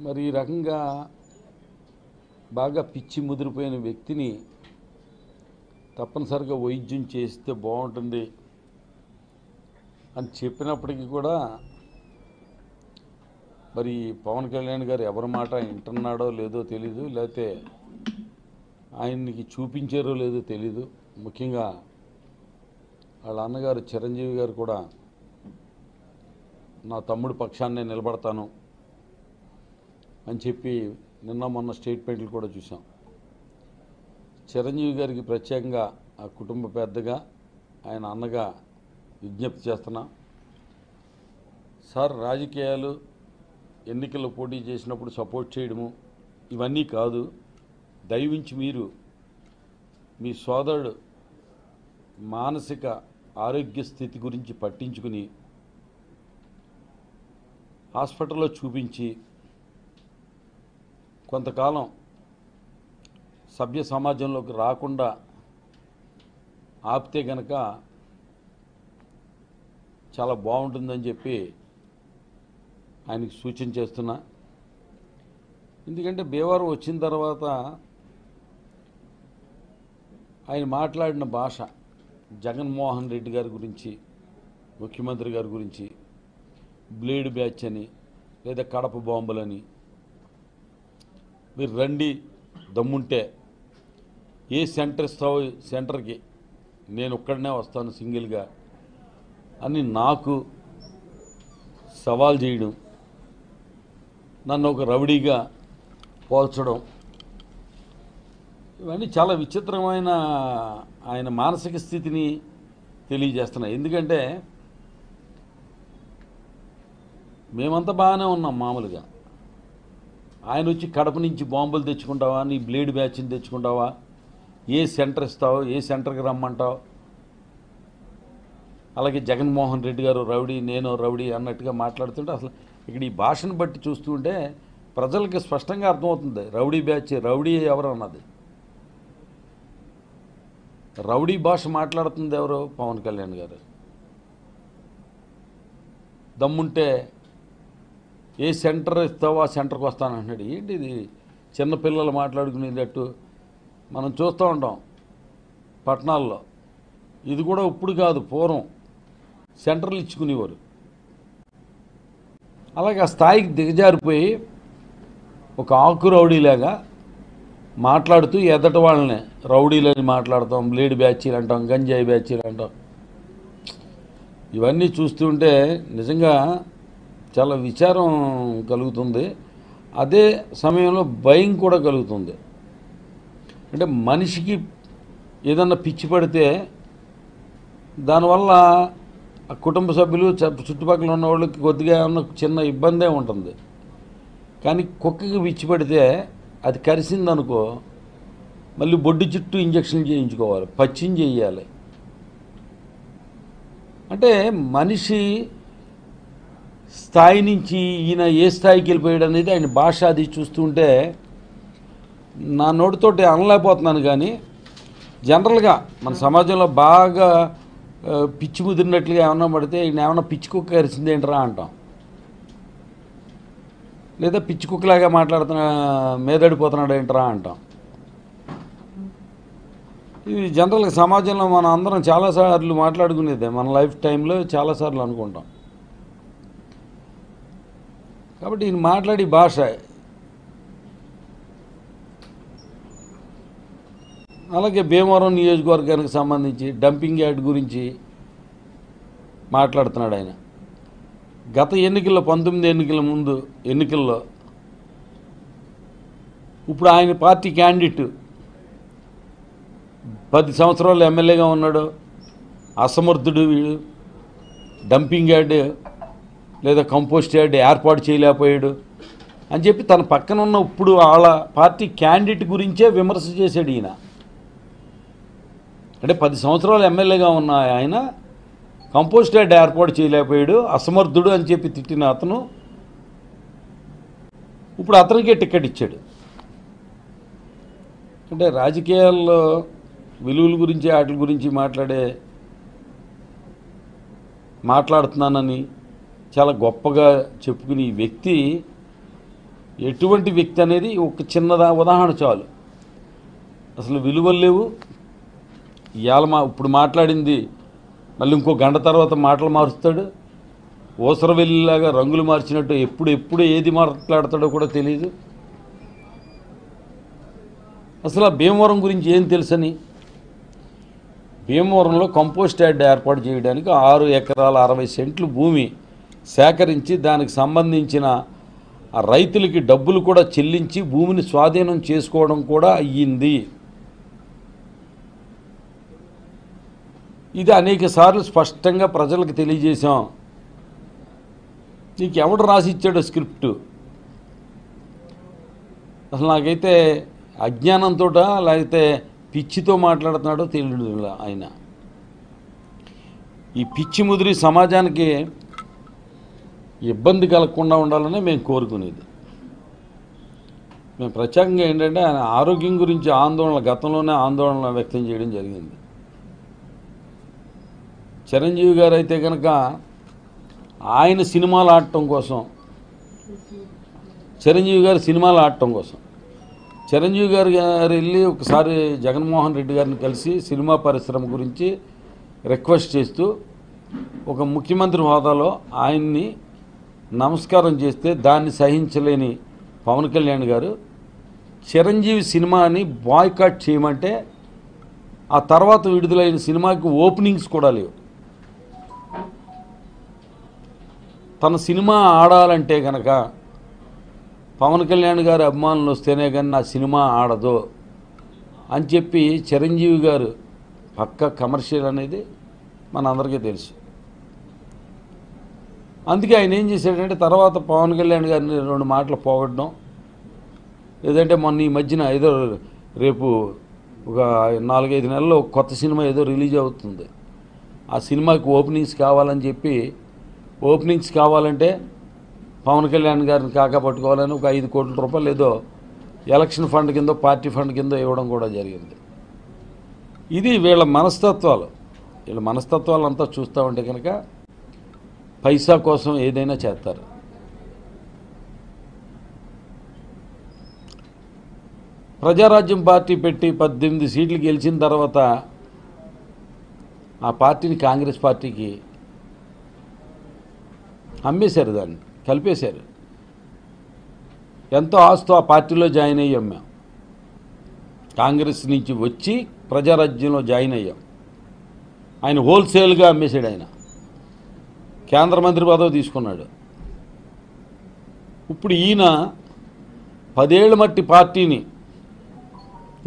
మరి ఈ రకంగా బాగా పిచ్చి ముదిరిపోయిన వ్యక్తిని తప్పనిసరిగా వైద్యం చేస్తే బాగుంటుంది అని చెప్పినప్పటికీ కూడా మరి పవన్ కళ్యాణ్ గారు ఎవరి మాట వింటున్నాడో లేదో తెలీదు, లేకపోతే ఆయనకి చూపించారో లేదో తెలీదు. ముఖ్యంగా వాళ్ళ అన్నగారు చిరంజీవి గారు కూడా నా తమ్ముడు పక్షాన్నే నిలబడతాను అని చెప్పి నిన్న మొన్న స్టేట్మెంట్లు కూడా చూసాం. చిరంజీవి గారికి ప్రత్యేకంగా ఆ కుటుంబ పెద్దగా ఆయన అన్నగా విజ్ఞప్తి చేస్తున్నా, సార్ రాజకీయాలు ఎన్నికల్లో పోటీ చేసినప్పుడు సపోర్ట్ చేయడము ఇవన్నీ కాదు, దయవించి మీరు మీ సోదరుడు మానసిక ఆరోగ్య స్థితి గురించి పట్టించుకుని హాస్పిటల్లో చూపించి కొంతకాలం సభ్య సమాజంలోకి రాకుండా ఆపితే గనక చాలా బాగుంటుందని చెప్పి ఆయనకి సూచన చేస్తున్నా. ఎందుకంటే భీమవరం వచ్చిన తర్వాత ఆయన మాట్లాడిన భాష జగన్మోహన్ రెడ్డి గారి గురించి, ముఖ్యమంత్రి గారి గురించి బ్లేడ్ బ్యాచ్ అని లేదా కడప బాంబులని, మీరు రండి దమ్ముంటే ఏ సెంటర్ ఇస్తావో సెంటర్కి నేను ఒక్కడనే వస్తాను సింగిల్గా అని నాకు సవాల్ చేయడం, నన్ను ఒక రౌడీగా పోల్చడం, ఇవన్నీ చాలా విచిత్రమైన ఆయన మానసిక స్థితిని తెలియజేస్తున్నాయి. ఎందుకంటే మేమంతా బాగానే ఉన్నాం మామూలుగా, ఆయన వచ్చి కడప నుంచి బాంబులు తెచ్చుకుంటావా, నీ బ్లేడ్ బ్యాచ్ని తెచ్చుకుంటావా, ఏ సెంటర్ ఇస్తావో ఏ సెంటర్కి రమ్మంటావు, అలాగే జగన్మోహన్ రెడ్డి గారు రౌడీ నేను రౌడీ అన్నట్టుగా మాట్లాడుతుంటే అసలు ఇక్కడ ఈ భాషను బట్టి చూస్తుంటే ప్రజలకి స్పష్టంగా అర్థమవుతుంది రౌడీ బ్యాచ్, రౌడీ ఎవరు అన్నది. రౌడీ భాష మాట్లాడుతుంది ఎవరు? పవన్ కళ్యాణ్ గారు. దమ్ముంటే ఏ సెంటర్ ఇస్తావో ఆ సెంటర్కి వస్తానంటున్నాడు. ఏంటి ఇది చిన్నపిల్లలు మాట్లాడుకునేటట్టు మనం చూస్తూ ఉంటాం పట్టణాల్లో. ఇది కూడా ఇప్పుడు కాదు, పూర్వం సెంటర్లు ఇచ్చుకునేవారు. అలాగే ఆ స్థాయికి దిగజారిపోయి ఒక ఆకు రౌడీలాగా మాట్లాడుతూ ఎదట వాళ్ళని రౌడీలని మాట్లాడతాం, బ్లేడ్ బ్యాచీలు అంటాం, గంజాయి బ్యాచీలు అంటాం. ఇవన్నీ చూస్తుంటే నిజంగా చాలా విచారం కలుగుతుంది. అదే సమయంలో భయం కూడా కలుగుతుంది. అంటే మనిషికి ఏదన్నా పిచ్చి పడితే దానివల్ల ఆ కుటుంబ సభ్యులు చుట్టుపక్కల ఉన్న వాళ్ళకి కొద్దిగా ఏమన్నా చిన్న ఇబ్బందే ఉంటుంది. కానీ కుక్కకి పిచ్చి పడితే అది కరిసిందనుకో మళ్ళీ బొడ్డు చుట్టూ ఇంజక్షన్లు చేయించుకోవాలి, పచ్చిం చేయాలి. అంటే మనిషి స్థాయి నుంచి ఈయన ఏ స్థాయికి వెళ్ళిపోయాడు అనేది ఆయన భాష అది చూస్తుంటే నా నోటితోటి అనలేకపోతున్నాను. కానీ జనరల్గా మన సమాజంలో బాగా పిచ్చి ముదిరినట్లుగా ఏమన్నా పడితే ఈయన ఏమన్నా పిచ్చి కుక్క కరిసిందేంట్రా అంటాం, లేదా పిచ్చి కుక్కలాగా మాట్లాడుతున్నా మీదడిపోతున్నాడు ఏంట్రా అంటాం. ఇది జనరల్గా సమాజంలో మనం అందరం చాలాసార్లు మాట్లాడుకునేదే, మన లైఫ్ టైంలో చాలాసార్లు అనుకుంటాం. కాబట్టి ఈయన మాట్లాడి భాష అలాగే భీమవరం నియోజకవర్గానికి సంబంధించి డంపింగ్ యార్డ్ గురించి మాట్లాడుతున్నాడు ఆయన. గత ఎన్నికల్లో 19 ఎన్నికల ముందు ఎన్నికల్లో ఇప్పుడు ఆయన పార్టీ క్యాండిడేట్ 10 సంవత్సరాలు ఎమ్మెల్యేగా ఉన్నాడు, అసమర్థుడు వీడు, డంపింగ్ యార్డ్ లేదా కంపోస్ట్ యార్డ్ ఏర్పాటు చేయలేకపోయాడు అని చెప్పి తన పక్కన ఉన్న ఇప్పుడు వాళ్ళ పార్టీ క్యాండిడేట్ గురించే విమర్శ చేశాడు ఈయన. అంటే 10 సంవత్సరాలు ఎమ్మెల్యేగా ఉన్న ఆయన కంపోస్ట్ యార్డ్ ఏర్పాటు చేయలేకపోయాడు, అసమర్థుడు అని చెప్పి తిట్టిన అతను ఇప్పుడు అతనికే టికెట్ ఇచ్చాడు. అంటే రాజకీయాల్లో విలువల గురించి వాటి గురించి మాట్లాడుతున్నానని చాలా గొప్పగా చెప్పుకునే ఈ వ్యక్తి ఎటువంటి వ్యక్తి అనేది ఒక చిన్న ఉదాహరణ చాలు. అసలు విలువలు లేవు. ఇవాళ ఇప్పుడు మాట్లాడింది మళ్ళీ ఇంకో గంట తర్వాత మాటలు మారుస్తాడు. ఓసరవెల్లిలాగా రంగులు మార్చినట్టు ఎప్పుడు ఏది మాట్లాడతాడో కూడా తెలియదు. అసలు ఆ భీమవరం గురించి ఏం తెలుసని, భీమవరంలో కంపోస్ట్ యార్డ్ ఏర్పాటు చేయడానికి 6 ఎకరాల 60 సెంట్లు భూమి సేకరించి దానికి సంబంధించిన ఆ రైతులకి డబ్బులు కూడా చెల్లించి భూమిని స్వాధీనం చేసుకోవడం కూడా అయ్యింది. ఇది అనేక సార్లు స్పష్టంగా ప్రజలకు తెలియజేశాం. నీకు ఎవడు రాసి ఇచ్చాడో స్క్రిప్టు? అసలు నాకైతే అజ్ఞానంతో లేకపోతే పిచ్చితో మాట్లాడుతున్నాడో తెలియదు ఆయన. ఈ పిచ్చి ముదిరి సమాజానికి ఇబ్బంది కలగకుండా ఉండాలని మేము కోరుకునేది. మేము ప్రత్యేకంగా ఏంటంటే ఆయన ఆరోగ్యం గురించి గతంలోనే ఆందోళన వ్యక్తం చేయడం జరిగింది. చిరంజీవి గారు అయితే కనుక ఆయన సినిమాలు ఆడటం కోసం, చిరంజీవి గారు వెళ్ళి ఒకసారి జగన్మోహన్ రెడ్డి గారిని కలిసి సినిమా పరిశ్రమ గురించి రిక్వెస్ట్ చేస్తూ ఒక ముఖ్యమంత్రి హోదాలో ఆయన్ని నమస్కారం చేస్తే దాన్ని సహించలేని పవన్ కళ్యాణ్ గారు చిరంజీవి సినిమాని బాయ్కాట్ చేయమంటే ఆ తర్వాత విడుదలైన సినిమాకి ఓపెనింగ్స్ కూడా లేవు. తన సినిమా ఆడాలంటే కనుక పవన్ కళ్యాణ్ గారి అభిమానులు వస్తేనే కానీ నా సినిమా ఆడదు అని చెప్పి చిరంజీవి గారు పక్కా కమర్షియల్ అనేది మనందరికీ తెలుసు. అందుకే ఆయన ఏం చేశాడంటే తర్వాత పవన్ కళ్యాణ్ గారిని 2 మాటలు పోగొట్టడం, లేదంటే మొన్న ఈ మధ్యన ఏదో రేపు ఒక 4-5 నెలల్లో కొత్త సినిమా ఏదో రిలీజ్ అవుతుంది, ఆ సినిమాకి ఓపెనింగ్స్ కావాలని చెప్పి, ఓపెనింగ్స్ కావాలంటే పవన్ కళ్యాణ్ గారిని కాకా పట్టుకోవాలని ఒక 5 కోట్ల రూపాయలు ఏదో ఎలక్షన్ ఫండ్ కింద పార్టీ ఫండ్ కింద ఇవ్వడం కూడా జరిగింది. ఇది వీళ్ళ మనస్తత్వాలు అంతా చూస్తూ ఉంటే కనుక పైసా కోసం ఏదైనా చేస్తారు. ప్రజారాజ్యం పార్టీ పెట్టి 18 సీట్లు గెలిచిన తర్వాత ఆ పార్టీని కాంగ్రెస్ పార్టీకి అమ్మేశారు, దాన్ని కలిపేశారు. ఎంతో ఆస్తో ఆ పార్టీలో జాయిన్ అయ్యాం మేము. కాంగ్రెస్ నుంచి వచ్చి ప్రజారాజ్యంలో జాయిన్ అయ్యాం. ఆయన హోల్సేల్గా అమ్మేశాడు. ఆయన కేంద్ర మంత్రి పదవి తీసుకున్నాడు. ఇప్పుడు ఈయన 10 ఏళ్ల మట్టి పార్టీని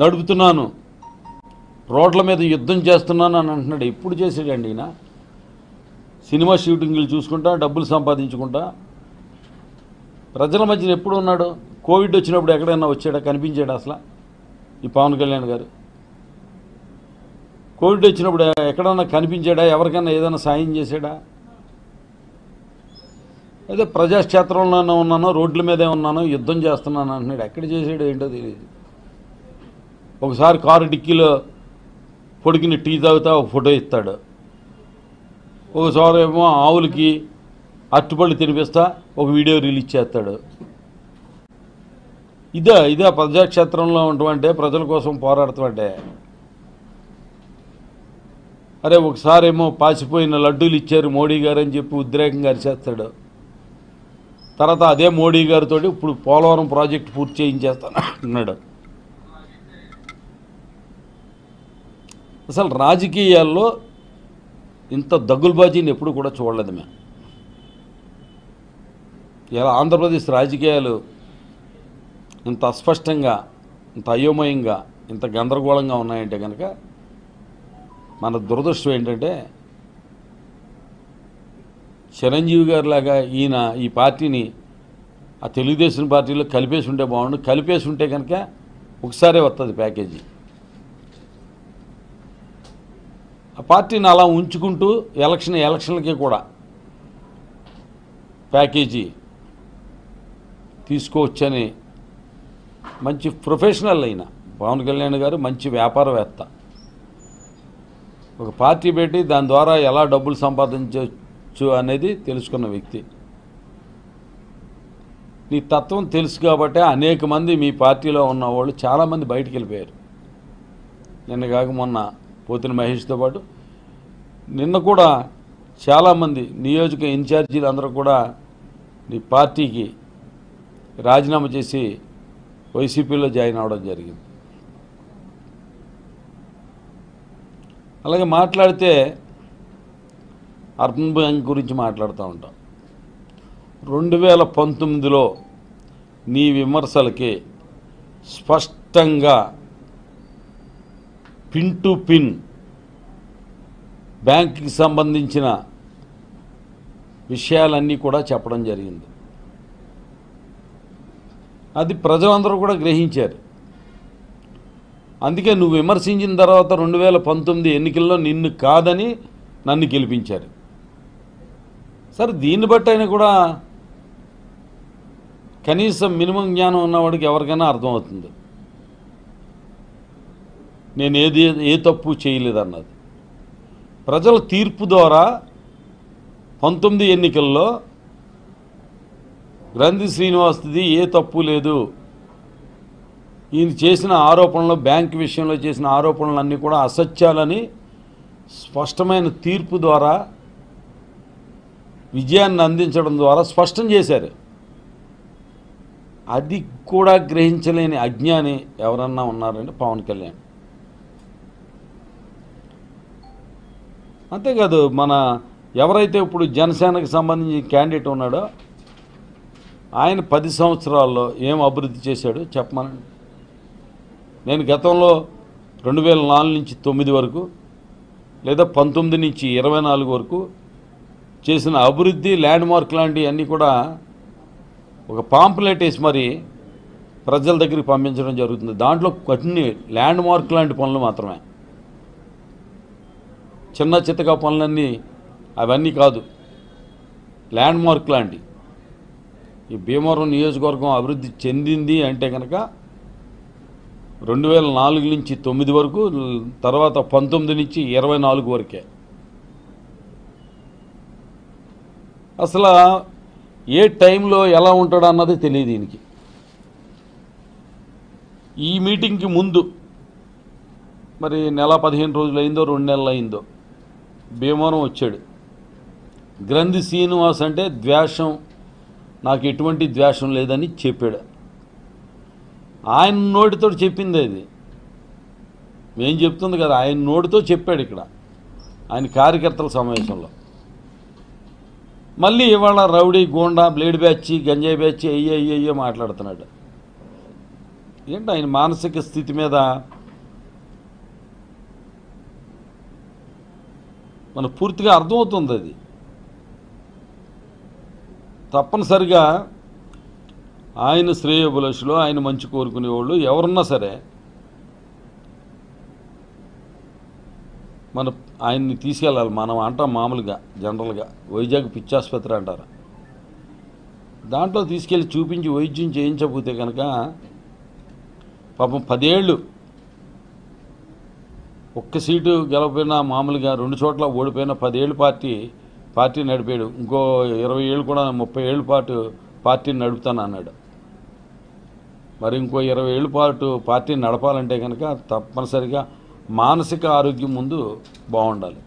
నడుపుతున్నాను, రోడ్ల మీద యుద్ధం చేస్తున్నాను అని అంటున్నాడు. ఎప్పుడు చేసాడండి ఈయన? సినిమా షూటింగ్లు చూసుకుంటా, డబ్బులు సంపాదించుకుంటా ప్రజల మధ్యన ఎప్పుడు ఉన్నాడు? కోవిడ్ వచ్చినప్పుడు ఎక్కడైనా వచ్చాడా? కనిపించాడా అసలు ఈ పవన్ కళ్యాణ్ గారు? కోవిడ్ వచ్చినప్పుడు ఎక్కడన్నా కనిపించాడా? ఎవరికైనా ఏదైనా సాయం చేశాడా? అదే ప్రజాక్షేత్రంలోనే ఉన్నాను, రోడ్ల మీదే ఉన్నాను, యుద్ధం చేస్తున్నాను అంటున్నాడు. ఎక్కడ చేసాడో ఏంటో తెలియదు. ఒకసారి కారు డిక్కీలో పొడికిన టీ తాగుతా ఒక ఫోటో ఇస్తాడు, ఒకసారి ఏమో ఆవులకి అట్టుపళ్ళు తినిపిస్తా ఒక వీడియో రిలీజ్ చేస్తాడు. ఇదే ప్రజాక్షేత్రంలో ఉండటమంటే, ప్రజల కోసం పోరాడతామంటే. అరే ఒకసారి ఏమో పాసిపోయిన లడ్డూలు ఇచ్చారు మోడీ గారు అని చెప్పి ఉద్రేకంగా అరిచేస్తాడు. తర్వాత అదే మోడీ గారితో ఇప్పుడు పోలవరం ప్రాజెక్టు పూర్తి చేయించేస్తాను అన్నాడు. అసలు రాజకీయాల్లో ఇంత దగులుబాజీని ఎప్పుడు కూడా చూడలేదు మేము. ఇలా ఆంధ్రప్రదేశ్ రాజకీయాలు ఇంత అస్పష్టంగా, ఇంత అయోమయంగా, ఇంత గందరగోళంగా ఉన్నాయంటే కనుక మన దురదృష్టం ఏంటంటే చిరంజీవి గారిలాగా ఈయన ఈ పార్టీని ఆ తెలుగుదేశం పార్టీలో కలిపేసి ఉంటే బాగుండు. కలిపేసి ఉంటే కనుక ఒకసారే వస్తుంది ప్యాకేజీ. ఆ పార్టీని అలా ఉంచుకుంటూ ఎలక్షన్లకి కూడా ప్యాకేజీ తీసుకోవచ్చని మంచి ప్రొఫెషనల్ అయిన పవన్ కళ్యాణ్ గారు మంచి వ్యాపారవేత్త. ఒక పార్టీ పెట్టి దాని ద్వారా ఎలా డబ్బులు సంపాదించవచ్చు అనేది తెలుసుకున్న వ్యక్తి. నీ తత్వం తెలుసు కాబట్టి అనేక మంది మీ పార్టీలో ఉన్న వాళ్ళు చాలామంది బయటికి వెళ్ళిపోయారు. నిన్న కాక మొన్న పోతిన మహేష్తో పాటు నిన్న కూడా చాలామంది నియోజక ఇన్ఛార్జీలు అందరూ కూడా నీ పార్టీకి రాజీనామా చేసి వైసీపీలో జాయిన్ అవ్వడం జరిగింది. అలాగే మాట్లాడితే అర్బన్ బ్యాంక్ గురించి మాట్లాడుతూ ఉంటాం. 2019లో నీ విమర్శలకి స్పష్టంగా పిన్ టు పిన్ బ్యాంకుకి సంబంధించిన విషయాలన్నీ కూడా చెప్పడం జరిగింది. అది ప్రజలందరూ కూడా గ్రహించారు. అందుకే నువ్వు విమర్శించిన తర్వాత 2019 ఎన్నికల్లో నిన్ను కాదని నన్ను గెలిపించారు. సరే, దీన్ని బట్టి అయినా కూడా కనీసం మినిమం జ్ఞానం ఉన్నవాడికి ఎవరికైనా అర్థమవుతుంది నేను ఏ తప్పు చేయలేదన్నది. ప్రజల తీర్పు ద్వారా 19 ఎన్నికల్లో గ్రంథి శ్రీనివాస్ది ఏ తప్పు లేదు, ఈయన చేసిన ఆరోపణలు, బ్యాంకు విషయంలో చేసిన ఆరోపణలన్నీ కూడా అసత్యాలని స్పష్టమైన తీర్పు ద్వారా, విజయాన్ని అందించడం ద్వారా స్పష్టం చేశారు. అది కూడా గ్రహించలేని అజ్ఞాని ఎవరన్నా ఉన్నారంటే పవన్ కళ్యాణ్. అంతేకాదు, మన ఎవరైతే ఇప్పుడు జనసేనకు సంబంధించి క్యాండిడేట్ ఉన్నాడో ఆయన 10 సంవత్సరాల్లో ఏం అభివృద్ధి చేశాడు చెప్పమనండి. నేను గతంలో 2004 నుంచి 9 వరకు లేదా 19 నుంచి 24 వరకు చేసిన అభివృద్ధి, ల్యాండ్ మార్క్ లాంటివి అన్నీ కూడా ఒక పాంప్లెట్ వేసి మరి ప్రజల దగ్గరికి పంపించడం జరుగుతుంది. దాంట్లో కొన్ని ల్యాండ్ మార్క్ లాంటి పనులు మాత్రమే, చిన్న చిత్తగా పనులన్నీ అవన్నీ కాదు, ల్యాండ్ మార్క్ లాంటి. ఈ భీమవరం నియోజకవర్గం అభివృద్ధి చెందింది అంటే కనుక 2004 నుంచి 9 వరకు, తర్వాత 19 నుంచి 24 వరకే. అసలు ఏ టైంలో ఎలా ఉంటాడు అన్నది తెలియదు దీనికి. ఈ మీటింగ్కి ముందు మరి నెల 15 రోజులు అయిందో 2 నెలలు అయిందో భీమవరం వచ్చాడు. గ్రంథి శ్రీనివాస్ అంటే ద్వేషం, నాకు ఎటువంటి ద్వేషం లేదని చెప్పాడు. ఆయన నోటితో చెప్పింది అది, మేం చెప్తుంది కదా, ఆయన నోటితో చెప్పాడు ఇక్కడ ఆయన కార్యకర్తల సమావేశంలో. మళ్ళీ ఇవాళ రౌడీ, గోండా, బ్లేడ్ బ్యాచ్, గంజాయి బ్యాచ్ అయ్యో మాట్లాడుతున్నాడు. ఏంటి ఆయన మానసిక స్థితి మీద మనకు పూర్తిగా అర్థమవుతుంది. అది తప్పనిసరిగా ఆయన శ్రేయోభిలాషులు, ఆయన మంచి కోరుకునేవాళ్ళు ఎవరున్నా సరే మన ఆయన్ని తీసుకెళ్ళాలి. మనం అంటాం మామూలుగా జనరల్గా వైజాగ్ పిచ్చాసుపత్రి అంటారు, దాంట్లో తీసుకెళ్ళి చూపించి వైద్యం చేయించకపోతే కనుక పాపం 10 ఏళ్ళు ఒక్క సీటు గెలవపోయినా, మామూలుగా 2 చోట్ల ఓడిపోయినా 10 ఏళ్ళు పార్టీ నడిపాడు. ఇంకో 20 ఏళ్ళు కూడా 30 ఏళ్ళ పాటు పార్టీని నడుపుతాను అన్నాడు. మరి ఇంకో 20 ఏళ్ళ పాటు పార్టీని నడపాలంటే కనుక తప్పనిసరిగా మానసిక ఆరోగ్యం ముందు బాగుండాలి.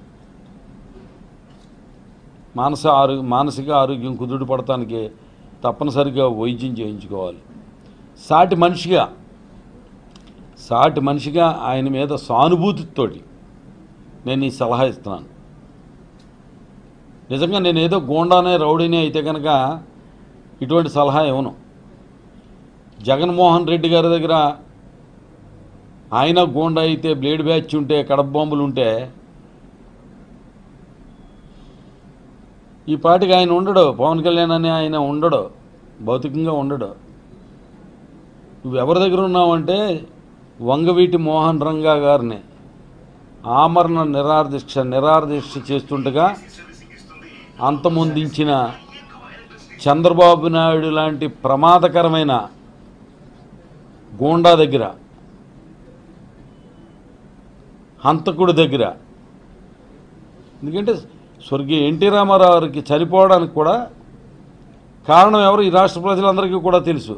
మానసిక ఆరోగ్యం కుదుట పడటానికి తప్పనిసరిగా వైద్యం చేయించుకోవాలి. సాటి మనిషిగా ఆయన మీద సానుభూతితోటి నేను ఈ సలహా ఇస్తున్నాను. నిజంగా నేనేదో గోండానే, రౌడీనే అయితే కనుక ఇటువంటి సలహా ఇవ్వను. జగన్మోహన్ రెడ్డి గారి దగ్గర ఆయన గోండా అయితే, బ్లేడ్ బ్యాచ్ ఉంటే, కడప బాంబులు ఉంటే ఈ పాటికి ఆయన ఉండడు. పవన్ కళ్యాణ్ అని ఆయన ఉండడు, భౌతికంగా ఉండడు. నువ్వెవరి దగ్గర ఉన్నావంటే వంగవీటి మోహన్ రంగా గారిని ఆమరణ నిరాదీక్ష చేస్తుండగా అంతమొందించిన చంద్రబాబు నాయుడు లాంటి ప్రమాదకరమైన గోండా దగ్గర, హంతకుడి దగ్గర. ఎందుకంటే స్వర్గీయ ఎన్టీ రామారావుకి చనిపోవడానికి కూడా కారణం ఎవరు ఈ రాష్ట్ర ప్రజలందరికీ కూడా తెలుసు.